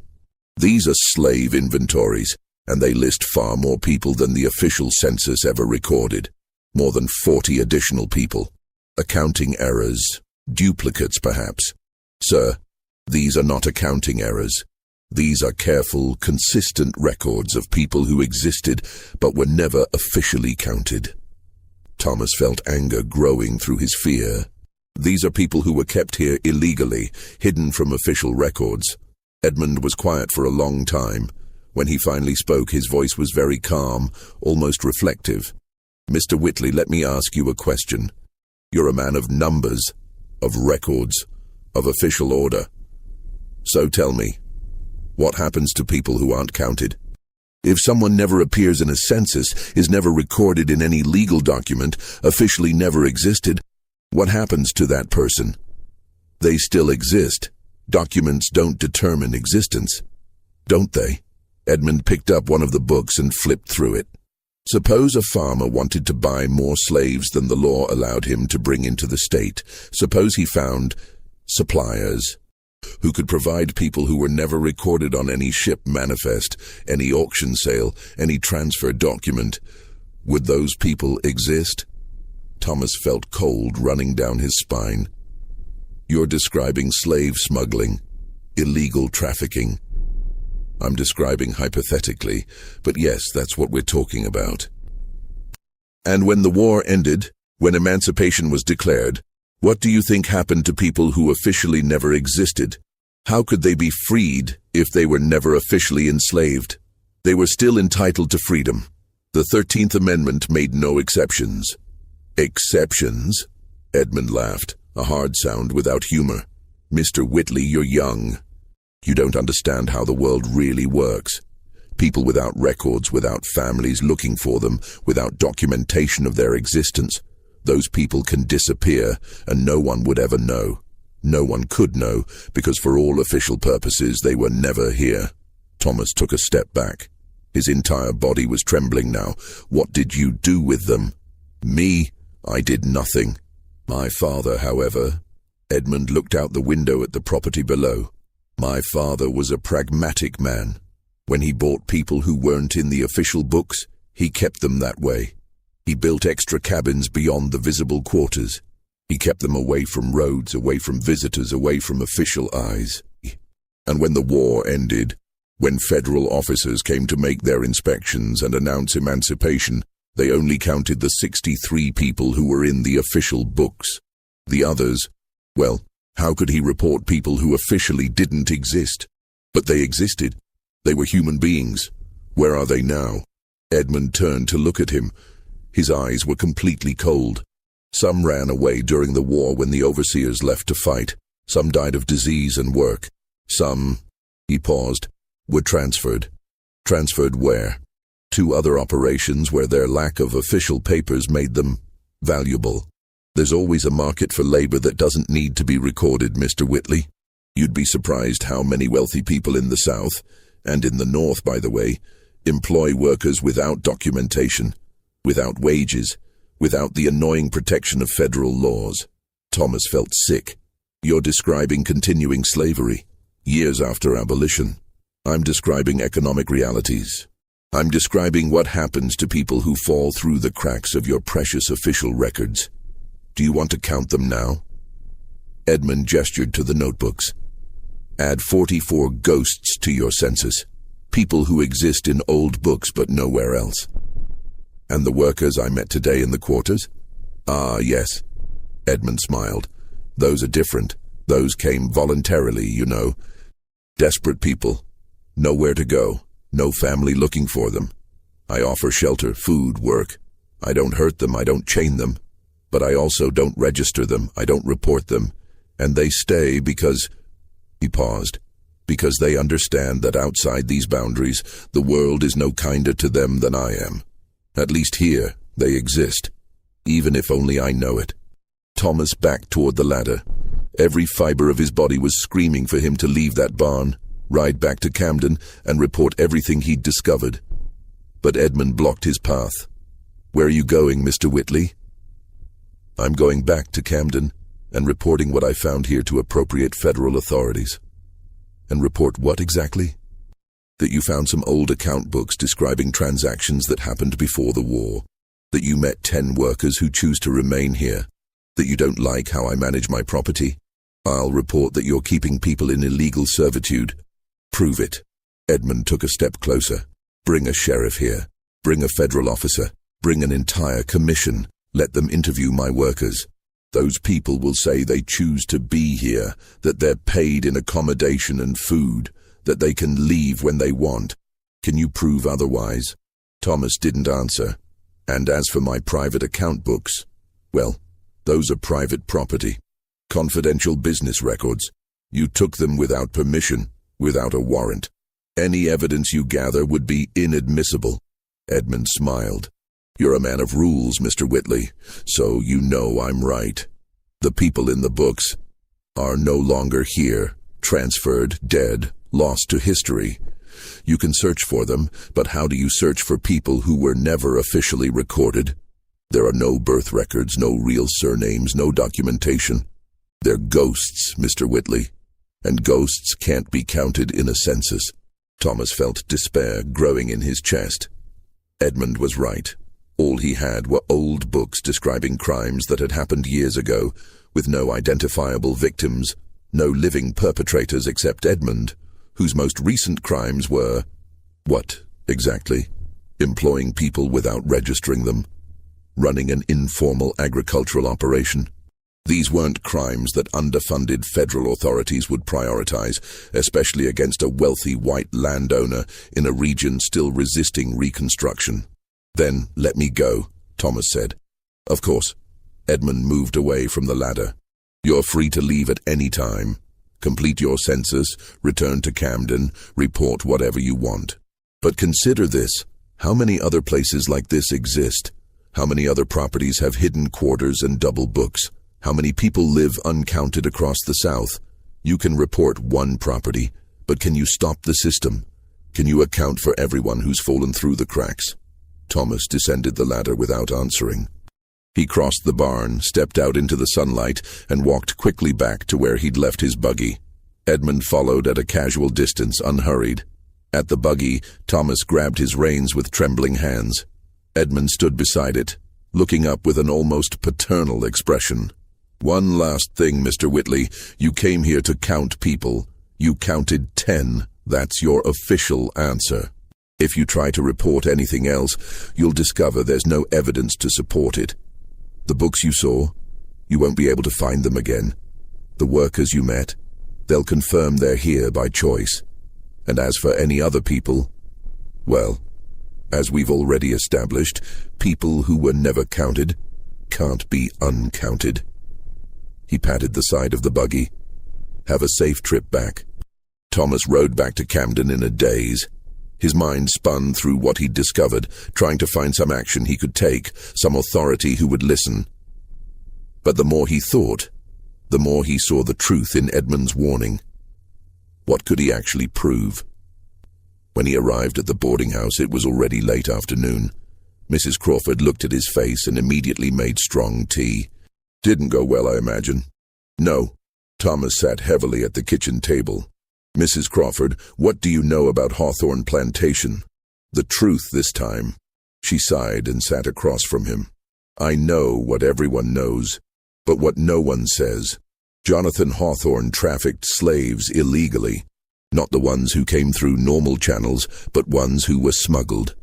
These are slave inventories, and they list far more people than the official census ever recorded. More than 40 additional people. Accounting errors. Duplicates, perhaps. Sir, these are not accounting errors. These are careful, consistent records of people who existed but were never officially counted. Thomas felt anger growing through his fear. These are people who were kept here illegally, hidden from official records. Edmund was quiet for a long time. When he finally spoke, his voice was very calm, almost reflective. Mr. Whitley, let me ask you a question. You're a man of numbers, of records, of official order. So tell me, what happens to people who aren't counted? If someone never appears in a census, is never recorded in any legal document, officially never existed, what happens to that person? They still exist. Documents don't determine existence, don't they? Edmund picked up one of the books and flipped through it. Suppose a farmer wanted to buy more slaves than the law allowed him to bring into the state. Suppose he found suppliers who could provide people who were never recorded on any ship manifest, any auction sale, any transfer document. Would those people exist? Thomas felt cold running down his spine. You're describing slave smuggling, illegal trafficking. I'm describing hypothetically, but yes, that's what we're talking about. And when the war ended, when emancipation was declared, what do you think happened to people who officially never existed? How could they be freed if they were never officially enslaved? They were still entitled to freedom. The 13th Amendment made no exceptions. Exceptions? Edmund laughed, a hard sound without humor. Mr. Whitley, you're young. You don't understand how the world really works. People without records, without families looking for them, without documentation of their existence, those people can disappear and no one would ever know. No one could know, because for all official purposes they were never here. Thomas took a step back. His entire body was trembling now. What did you do with them? Me? I did nothing. My father, however... Edmund looked out the window at the property below. My father was a pragmatic man. When he bought people who weren't in the official books, he kept them that way. He built extra cabins beyond the visible quarters. He kept them away from roads, away from visitors, away from official eyes. And when the war ended, when federal officers came to make their inspections and announce emancipation, they only counted the 63 people who were in the official books. The others, well, how could he report people who officially didn't exist? But they existed. They were human beings. Where are they now? Edmund turned to look at him. His eyes were completely cold. Some ran away during the war when the overseers left to fight. Some died of disease and work. Some, he paused, were transferred. Transferred where? To other operations where their lack of official papers made them valuable. There's always a market for labor that doesn't need to be recorded, Mr. Whitley. You'd be surprised how many wealthy people in the South, and in the North, by the way, employ workers without documentation, without wages, without the annoying protection of federal laws. Thomas felt sick. You're describing continuing slavery, years after abolition. I'm describing economic realities. I'm describing what happens to people who fall through the cracks of your precious official records. Do you want to count them now? Edmund gestured to the notebooks. Add 44 ghosts to your census. People who exist in old books but nowhere else. And the workers I met today in the quarters? Ah, yes. Edmund smiled. Those are different. Those came voluntarily, you know. Desperate people. Nowhere to go. No family looking for them. I offer shelter, food, work. I don't hurt them, I don't chain them. But I also don't register them, I don't report them. And they stay because... He paused. Because they understand that outside these boundaries, the world is no kinder to them than I am. At least here, they exist. Even if only I know it. Thomas backed toward the ladder. Every fiber of his body was screaming for him to leave that barn, ride back to Camden, and report everything he'd discovered. But Edmund blocked his path. Where are you going, Mr. Whitley? I'm going back to Camden and reporting what I found here to appropriate federal authorities. And report what exactly? That you found some old account books describing transactions that happened before the war. That you met 10 workers who choose to remain here. That you don't like how I manage my property. I'll report that you're keeping people in illegal servitude. Prove it. Edmund took a step closer. Bring a sheriff here. Bring a federal officer. Bring an entire commission. Let them interview my workers. Those people will say they choose to be here, that they're paid in accommodation and food, that they can leave when they want. Can you prove otherwise? Thomas didn't answer. And as for my private account books, well, those are private property. Confidential business records. You took them without permission, without a warrant. Any evidence you gather would be inadmissible. Edmund smiled. You're a man of rules, Mr. Whitley, so you know I'm right. The people in the books are no longer here, transferred, dead, lost to history. You can search for them, but how do you search for people who were never officially recorded? There are no birth records, no real surnames, no documentation. They're ghosts, Mr. Whitley, and ghosts can't be counted in a census. Thomas felt despair growing in his chest. Edmund was right. All he had were old books describing crimes that had happened years ago, with no identifiable victims, no living perpetrators except Edmund, whose most recent crimes were... what, exactly? Employing people without registering them. Running an informal agricultural operation. These weren't crimes that underfunded federal authorities would prioritize, especially against a wealthy white landowner in a region still resisting reconstruction. Then let me go, Thomas said. Of course. Edmund moved away from the ladder. "You're free to leave at any time. Complete your census, return to Camden, report whatever you want. But consider this. How many other places like this exist? How many other properties have hidden quarters and double books? How many people live uncounted across the South? You can report one property, but can you stop the system? Can you account for everyone who's fallen through the cracks?" Thomas descended the ladder without answering. He crossed the barn, stepped out into the sunlight, and walked quickly back to where he'd left his buggy. Edmund followed at a casual distance, unhurried. At the buggy, Thomas grabbed his reins with trembling hands. Edmund stood beside it, looking up with an almost paternal expression. "One last thing, Mr. Whitley. You came here to count people. You counted 10. That's your official answer. If you try to report anything else, you'll discover there's no evidence to support it. The books you saw, you won't be able to find them again. The workers you met, they'll confirm they're here by choice. And as for any other people, well, as we've already established, people who were never counted can't be uncounted." He patted the side of the buggy. "Have a safe trip back." Thomas rode back to Camden in a daze. His mind spun through what he'd discovered, trying to find some action he could take, some authority who would listen. But the more he thought, the more he saw the truth in Edmund's warning. What could he actually prove? When he arrived at the boarding house, it was already late afternoon. Mrs. Crawford looked at his face and immediately made strong tea. "Didn't go well, I imagine." "No." Thomas sat heavily at the kitchen table. "Mrs. Crawford, what do you know about Hawthorne Plantation?" "The truth this time." She sighed and sat across from him. "I know what everyone knows, but what no one says. Jonathan Hawthorne trafficked slaves illegally. Not the ones who came through normal channels, but ones who were smuggled.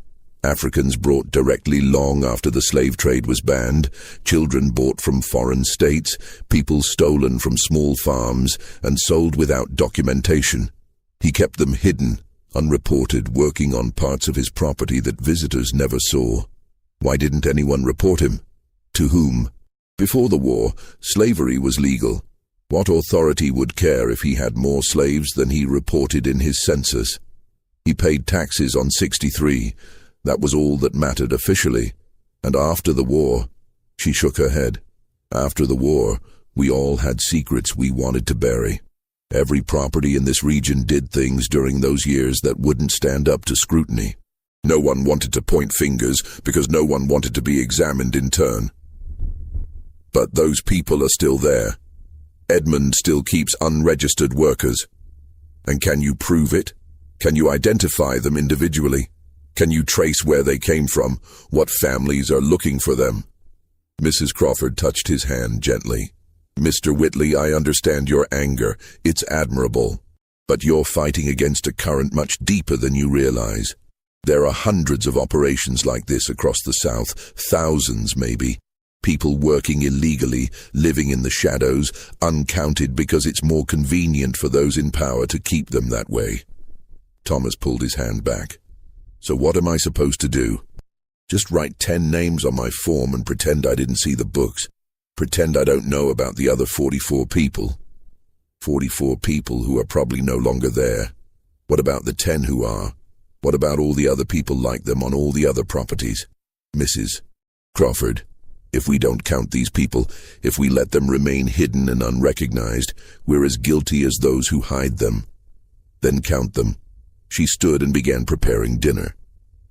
Africans brought directly long after the slave trade was banned, children bought from foreign states, people stolen from small farms, and sold without documentation. He kept them hidden, unreported, working on parts of his property that visitors never saw. Why didn't anyone report him? To whom? Before the war, slavery was legal. What authority would care if he had more slaves than he reported in his census? He paid taxes on 63. That was all that mattered officially. And after the war, she shook her head. After the war, we all had secrets we wanted to bury. Every property in this region did things during those years that wouldn't stand up to scrutiny. No one wanted to point fingers because no one wanted to be examined in turn. But those people are still there. Edmund still keeps unregistered workers. And can you prove it? Can you identify them individually? Can you trace where they came from, what families are looking for them?" Mrs. Crawford touched his hand gently. "Mr. Whitley, I understand your anger. It's admirable. But you're fighting against a current much deeper than you realize. There are hundreds of operations like this across the South, thousands maybe. People working illegally, living in the shadows, uncounted because it's more convenient for those in power to keep them that way." Thomas pulled his hand back. "So what am I supposed to do? Just write 10 names on my form and pretend I didn't see the books? Pretend I don't know about the other 44 people? 44 people who are probably no longer there. What about the 10 who are? What about all the other people like them on all the other properties? Mrs. Crawford, if we don't count these people, if we let them remain hidden and unrecognized, we're as guilty as those who hide them. Then count them." She stood and began preparing dinner.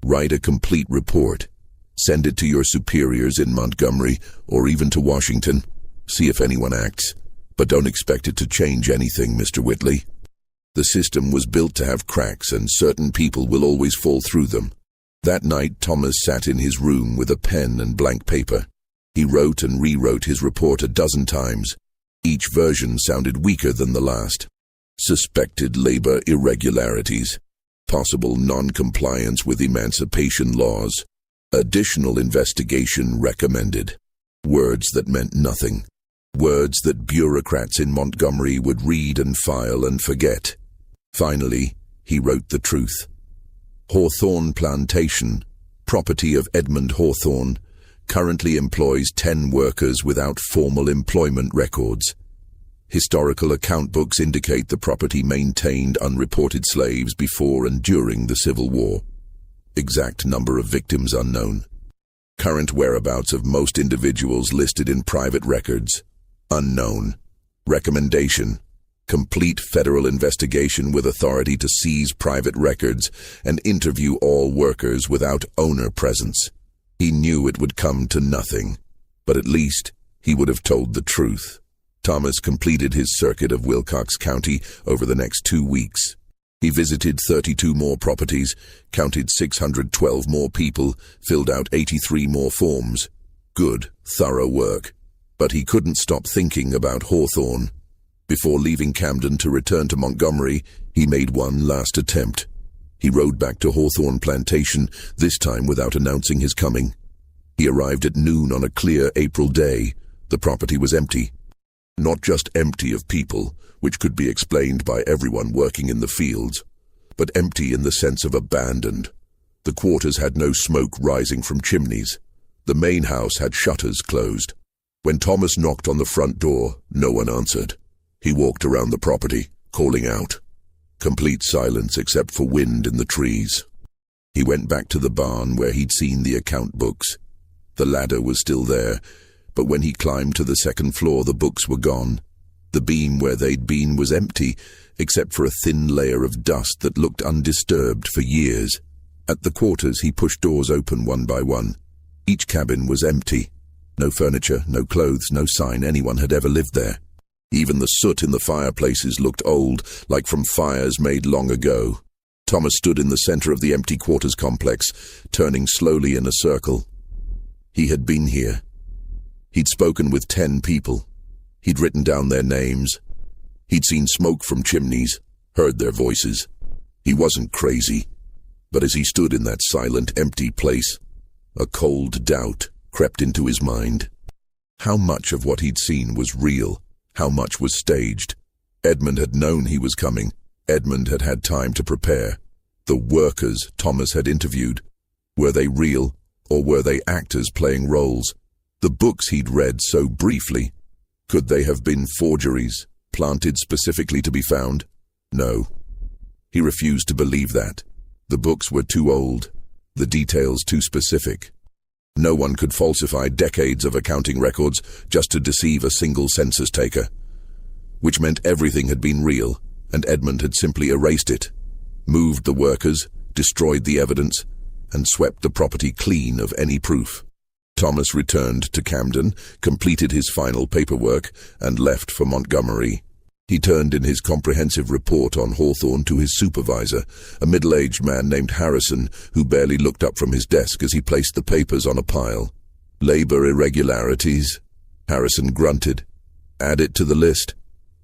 "Write a complete report. Send it to your superiors in Montgomery or even to Washington. See if anyone acts. But don't expect it to change anything, Mr. Whitley. The system was built to have cracks, and certain people will always fall through them." That night, Thomas sat in his room with a pen and blank paper. He wrote and rewrote his report a dozen times. Each version sounded weaker than the last. Suspected labor irregularities. Possible non-compliance with emancipation laws. Additional investigation recommended. Words that meant nothing. Words that bureaucrats in Montgomery would read and file and forget. Finally, he wrote the truth. Hawthorne Plantation, property of Edmund Hawthorne, Currently employs 10 workers without formal employment records. Historical account books indicate the property maintained unreported slaves before and during the Civil War. Exact number of victims unknown. Current whereabouts of most individuals listed in private records unknown. Recommendation: complete federal investigation with authority to seize private records and interview all workers without owner presence. He knew it would come to nothing, but at least he would have told the truth. Thomas completed his circuit of Wilcox County over the next 2 weeks. He visited 32 more properties, counted 612 more people, filled out 83 more forms. Good, thorough work. But he couldn't stop thinking about Hawthorne. Before leaving Camden to return to Montgomery, he made one last attempt. He rode back to Hawthorne Plantation, this time without announcing his coming. He arrived at noon on a clear April day. The property was empty. Not just empty of people, which could be explained by everyone working in the fields, but empty in the sense of abandoned. The quarters had no smoke rising from chimneys. The main house had shutters closed. When Thomas knocked on the front door, no one answered. He walked around the property, calling out. Complete silence except for wind in the trees. He went back to the barn where he'd seen the account books. The ladder was still there, but when he climbed to the second floor, the books were gone. The beam where they'd been was empty, except for a thin layer of dust that looked undisturbed for years. At the quarters, he pushed doors open one by one. Each cabin was empty. No furniture, no clothes, no sign anyone had ever lived there. Even the soot in the fireplaces looked old, like from fires made long ago. Thomas stood in the center of the empty quarters complex, turning slowly in a circle. He had been here. He'd spoken with 10 people. He'd written down their names. He'd seen smoke from chimneys, heard their voices. He wasn't crazy. But as he stood in that silent, empty place, a cold doubt crept into his mind. How much of what he'd seen was real? How much was staged? Edmund had known he was coming. Edmund had had time to prepare. The workers Thomas had interviewed, were they real, or were they actors playing roles? The books he'd read so briefly, could they have been forgeries, planted specifically to be found? No. He refused to believe that. The books were too old, the details too specific. No one could falsify decades of accounting records just to deceive a single census taker. Which meant everything had been real, and Edmund had simply erased it, moved the workers, destroyed the evidence, and swept the property clean of any proof. Thomas returned to Camden, completed his final paperwork, and left for Montgomery. He turned in his comprehensive report on Hawthorne to his supervisor, a middle-aged man named Harrison, who barely looked up from his desk as he placed the papers on a pile. Labor irregularities? Harrison grunted. Add it to the list.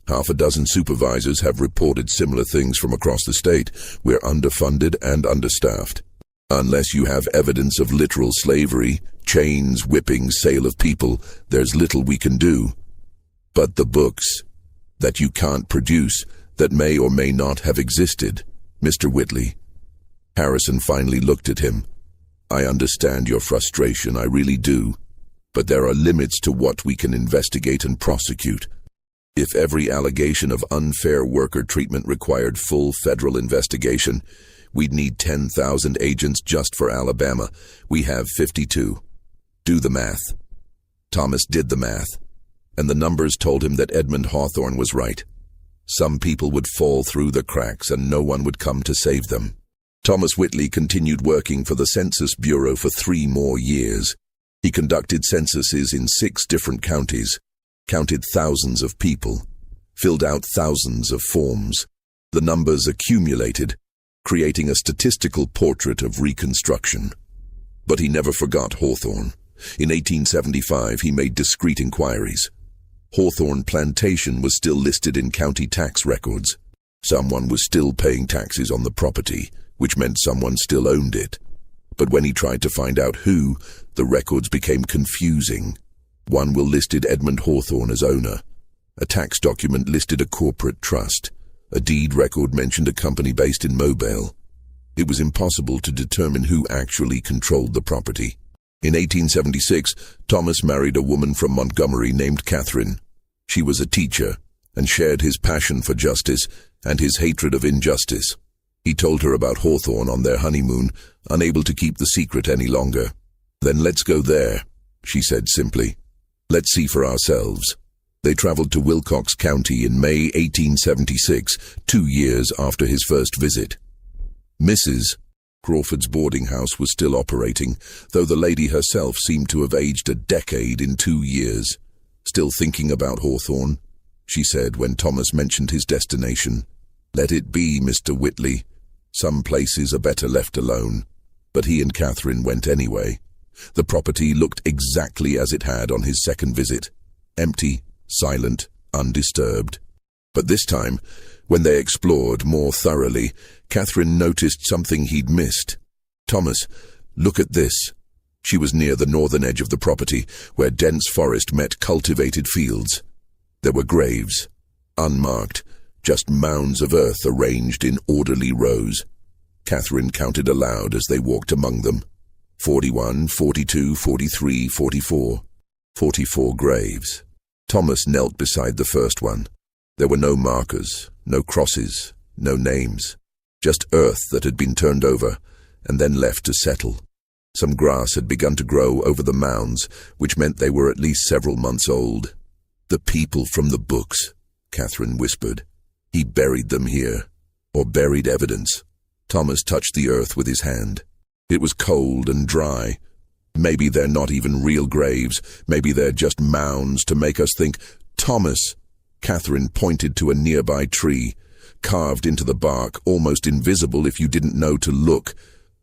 Half a dozen supervisors have reported similar things from across the state. We're underfunded and understaffed. Unless you have evidence of literal slavery, chains, whipping, sale of people, there's little we can do. But the books that you can't produce, that may or may not have existed, Mr. Whitley. Harrison finally looked at him. I understand your frustration, I really do. But there are limits to what we can investigate and prosecute. If every allegation of unfair worker treatment required full federal investigation, we'd need 10,000 agents just for Alabama. We have 52. Do the math. Thomas did the math, and the numbers told him that Edmund Hawthorne was right. Some people would fall through the cracks and no one would come to save them. Thomas Whitley continued working for the Census Bureau for 3 more years. He conducted censuses in 6 different counties, counted thousands of people, filled out thousands of forms. The numbers accumulated, creating a statistical portrait of Reconstruction. But he never forgot Hawthorne. In 1875, he made discreet inquiries. Hawthorne Plantation was still listed in county tax records. Someone was still paying taxes on the property, which meant someone still owned it. But when he tried to find out who, the records became confusing. One will listed Edmund Hawthorne as owner. A tax document listed a corporate trust. A deed record mentioned a company based in Mobile. It was impossible to determine who actually controlled the property. In 1876, Thomas married a woman from Montgomery named Catherine. She was a teacher and shared his passion for justice and his hatred of injustice. He told her about Hawthorne on their honeymoon, unable to keep the secret any longer. "Then let's go there," she said simply. "Let's see for ourselves." They traveled to Wilcox County in May 1876, 2 years after his first visit. Mrs. Crawford's boarding house was still operating, though the lady herself seemed to have aged a decade in 2 years. "Still thinking about Hawthorne?" she said when Thomas mentioned his destination. "Let it be, Mr. Whitley. Some places are better left alone." But he and Catherine went anyway. The property looked exactly as it had on his second visit. Empty, silent, undisturbed. But this time, when they explored more thoroughly, Catherine noticed something he'd missed. "Thomas, look at this." She was near the northern edge of the property, where dense forest met cultivated fields. There were graves, unmarked, just mounds of earth arranged in orderly rows. Catherine counted aloud as they walked among them. 41, 42, 43, 44. 44 graves. Thomas knelt beside the first one. There were no markers, no crosses, no names. Just earth that had been turned over and then left to settle. Some grass had begun to grow over the mounds, which meant they were at least several months old. "The people from the books," Catherine whispered. "He buried them here, or buried evidence." Thomas touched the earth with his hand. It was cold and dry. "Maybe they're not even real graves. Maybe they're just mounds to make us think." "Thomas!" Catherine pointed to a nearby tree. Carved into the bark, almost invisible if you didn't know to look,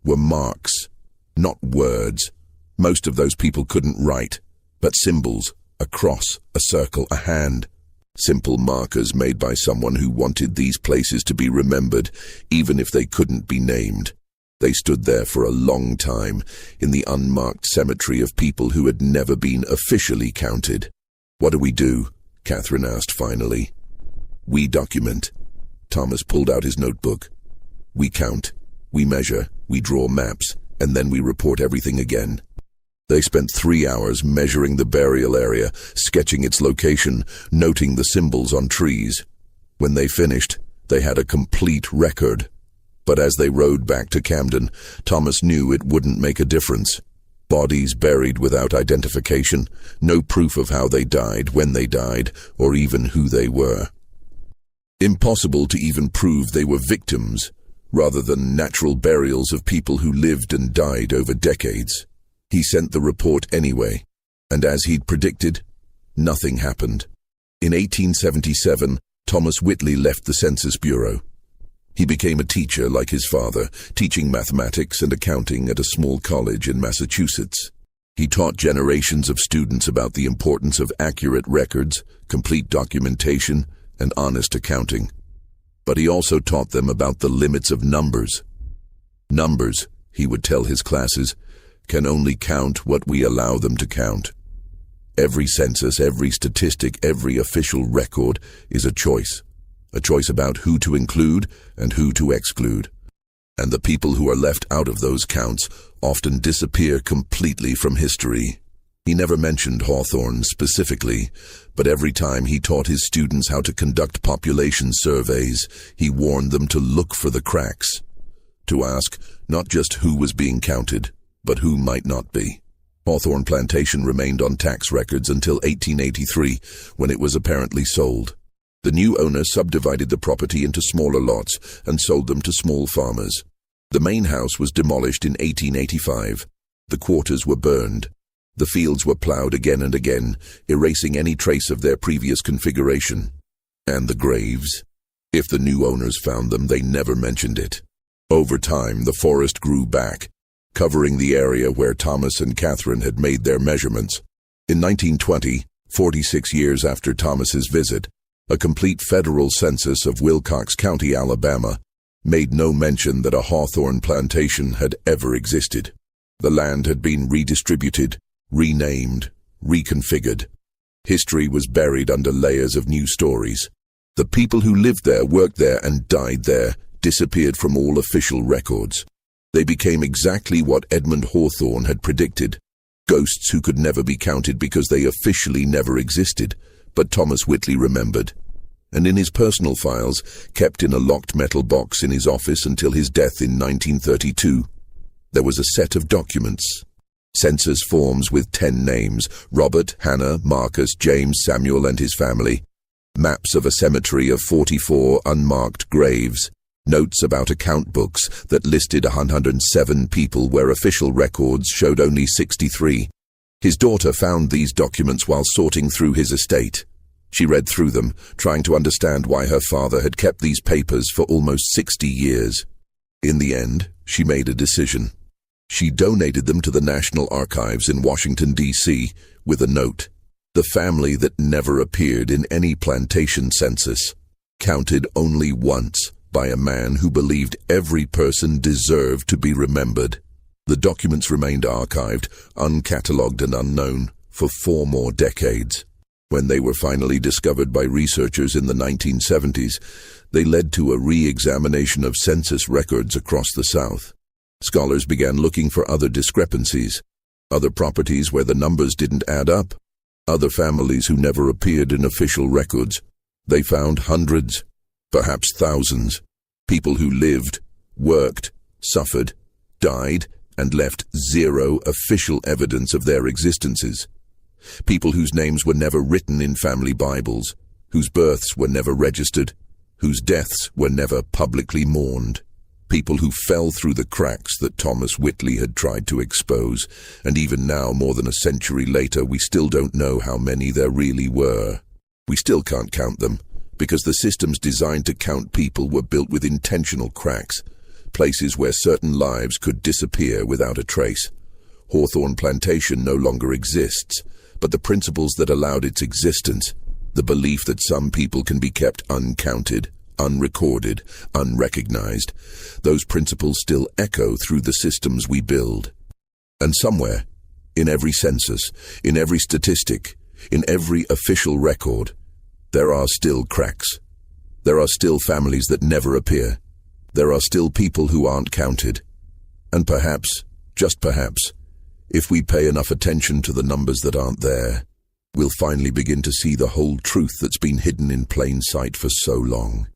were marks. Not words. Most of those people couldn't write, but symbols. A cross, a circle, a hand. Simple markers made by someone who wanted these places to be remembered, even if they couldn't be named. They stood there for a long time, in the unmarked cemetery of people who had never been officially counted. "What do we do?" Catherine asked finally. "We document." Thomas pulled out his notebook. "We count, we measure, we draw maps, and then we report everything again." They spent 3 hours measuring the burial area, sketching its location, noting the symbols on trees. When they finished, they had a complete record. But as they rode back to Camden, Thomas knew it wouldn't make a difference. Bodies buried without identification, no proof of how they died, when they died, or even who they were. Impossible to even prove they were victims, rather than natural burials of people who lived and died over decades. He sent the report anyway, and as he'd predicted, nothing happened. In 1877, Thomas Whitley left the Census Bureau. He became a teacher like his father, teaching mathematics and accounting at a small college in Massachusetts. He taught generations of students about the importance of accurate records, complete documentation, and honest accounting. But he also taught them about the limits of numbers. "Numbers," he would tell his classes, "can only count what we allow them to count. Every census, every statistic, every official record is a choice about who to include and who to exclude. And the people who are left out of those counts often disappear completely from history." He never mentioned Hawthorne specifically, but every time he taught his students how to conduct population surveys, he warned them to look for the cracks, to ask not just who was being counted, but who might not be. Hawthorne Plantation remained on tax records until 1883, when it was apparently sold. The new owner subdivided the property into smaller lots and sold them to small farmers. The main house was demolished in 1885. The quarters were burned. The fields were plowed again and again, erasing any trace of their previous configuration. And the graves? If the new owners found them, they never mentioned it. Over time, the forest grew back, covering the area where Thomas and Catherine had made their measurements. In 1920, 46 years after Thomas's visit, a complete federal census of Wilcox County, Alabama, made no mention that a Hawthorne plantation had ever existed. The land had been redistributed, renamed, reconfigured. History was buried under layers of new stories. The people who lived there, worked there, and died there disappeared from all official records. They became exactly what Edmund Hawthorne had predicted, Ghosts who could never be counted because they officially never existed, but Thomas Whitley remembered. And in his personal files, kept in a locked metal box in his office until his death in 1932, there was a set of documents. Census forms with 10 names: Robert, Hannah, Marcus, James, Samuel and his family. Maps of a cemetery of 44 unmarked graves. Notes about account books that listed 107 people where official records showed only 63. His daughter found these documents while sorting through his estate. She read through them, trying to understand why her father had kept these papers for almost 60 years. In the end, she made a decision. She donated them to the National Archives in Washington, D.C., with a note: the family that never appeared in any plantation census, counted only once by a man who believed every person deserved to be remembered. The documents remained archived, uncatalogued and unknown, for 4 more decades. When they were finally discovered by researchers in the 1970s, they led to a re-examination of census records across the South. Scholars began looking for other discrepancies, other properties where the numbers didn't add up, other families who never appeared in official records. They found hundreds, perhaps thousands, people who lived, worked, suffered, died, and left zero official evidence of their existences. People whose names were never written in family Bibles, whose births were never registered, whose deaths were never publicly mourned. People who fell through the cracks that Thomas Whitley had tried to expose, and even now, more than a century later, we still don't know how many there really were. We still can't count them, because the systems designed to count people were built with intentional cracks, places where certain lives could disappear without a trace. Hawthorne Plantation no longer exists, but the principles that allowed its existence, the belief that some people can be kept uncounted, unrecorded, unrecognized, those principles still echo through the systems we build. And somewhere, in every census, in every statistic, in every official record, there are still cracks. There are still families that never appear. There are still people who aren't counted. And perhaps, just perhaps, if we pay enough attention to the numbers that aren't there, we'll finally begin to see the whole truth that's been hidden in plain sight for so long.